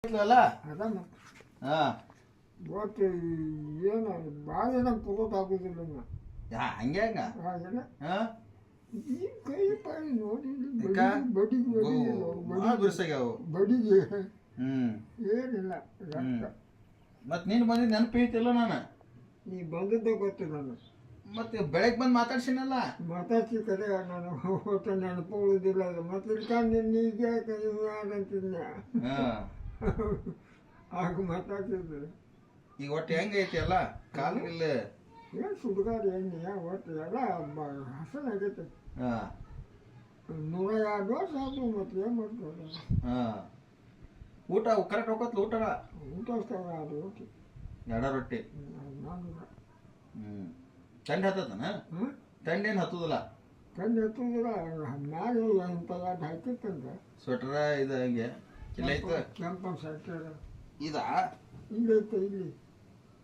ಅಲ್ಲ ಅದಮ್ಮ ಹಾ ಇವತ್ತು ಏನು ಭಾಳ ಜನ ಪುರೋಟ್ ಆಗೋದಿಲ್ಲ ಹಂಗೆ ಹಂಗ ಹಾಗೆಲ್ಲ ಹಾ ಈ ಕೈ ಪಾಯಿ ನೋಡಿ ಯಾಕ? ಬಡಿಗೆ ಭಾಳ ಬಿರ್ಸಾಗ್ಯಾವು ಬಡಿಗೆ ಹ್ಮ್ ಏನಿಲ್ಲ ರಕ್ತ ಮತ್ ನೀನು ಬಂದಿದ್ದು ನೆನಪು ಐತಿಲ್ಲ ನಾನು ನೀ ಬಂದದ್ದೇ ಗೊತ್ತಿಲ್ಲ ನನಗೆ ಮತ್ತೆ ಬೆಳಗ್ಗೆ ಬಂದು ಮಾತಾಡ್ಸಿನಲ್ಲ ಮಾತಾಡ್ಸಿ ಕರೆ ನಾನು ಒಟ್ಟು ನೆನಪು ಉಳಿದಿಲ್ಲ ಅದು ಮತ್ತೆ ಇಟ್ಕೊಂಡು ಈಗ ಯಾರಂತಿದ್ನ ಹಾ ಆಗ ಮಾತಾಡ್ತಿದ್ದೆ ಈಗ ಒಟ್ಟು ಹೆಂಗೈತಿ ಅಲ್ಲ ಕಾಲಿಗಿಲ್ಲ ಏನು ಸುಡುಗಾಡು ಎಣ್ಣೆ ಒಟ್ಟು ಎಲ್ಲ ಹಸನಾಗೈತೆ ಹಾ 102 ವರ್ಷ ಆಯ್ತು ಮತ್ತೆ ಏನು ಮಾಡ್ತಾರೆ ಹಾ ಊಟ ಕರೆಕ್ಟ್ ಹೋಗತ್ಲ ಊಟನ ಊಟ ಅದು ಓಕೆ ಎಡ ರೊಟ್ಟಿ ನಾನು ಹ್ಮ್ ತಂಡಿ ಹತ್ತತನ ಹಾಂ ತಂಡಿ ಏನು ಹತ್ತುದಿಲ್ಲ ಕಂಡು ಎತ್ತುದಿಲ್ಲ ಮ್ಯಾಲೆ ಎಂತ ಯಾಕೆ ಹಾಕಿತ್ತಂದ್ರೆ ಸ್ವೆಟರ್ ಇದು ಹಂಗೆ ಇಲ್ಲ ಐತ ಕೆಂಪನ್ ಸೆಕ್ಟರ್ ಇದಾ ಇಲ್ಲೈತೆ ಇಲ್ಲಿ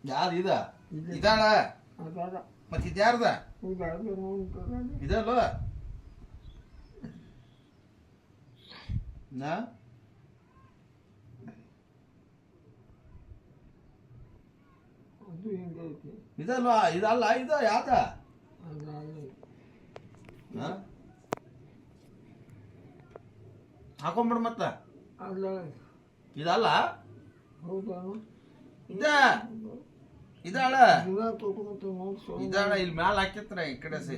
ಯಾವ್ದು ಇದ ಇದೆ. ಇದಾಳ ಅದಾದ ಮತ್ತೆ ಇದ್ಯಾರ್ದ ಉದಾಹರಣೆ ನೋಡ್ತಾರೆ ಇದಲ್ವ ನಾ ಅದು ಹಿಂಗೈತಿ ಇದಲ್ವಾ ಇದಲ್ಲ ಇದು ಯಾವ್ದ ಅದಾಗಲಿ ಹಾ? ಹಾಕೊಂಬಿಡು ಮತ್ತ ಅಲ್ಲ ಇದಲ್ಲ ಹೌದಾ ಇದ ಇದಾಳ ದಿನ ತೊಗೊಂಡು ನೋಡಿ ಇದಾಳ ಇಲ್ಲಿ ಮ್ಯಾಲ ಹಾಕಿತ್ರ ಈ ಕಡೆ ಸಿ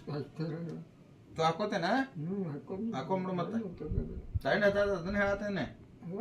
ಹಾಕ್ತಾರೆ ಹಾಕೋತೇನ ಹಾಕೊಂಡು ಹಾಕೊಂಬಿಡು ಮತ್ತೆ ಸೈಡ್ ಅದನ್ನ ಹೇಳತ್ತೇನೆ ಅಲ್ಲ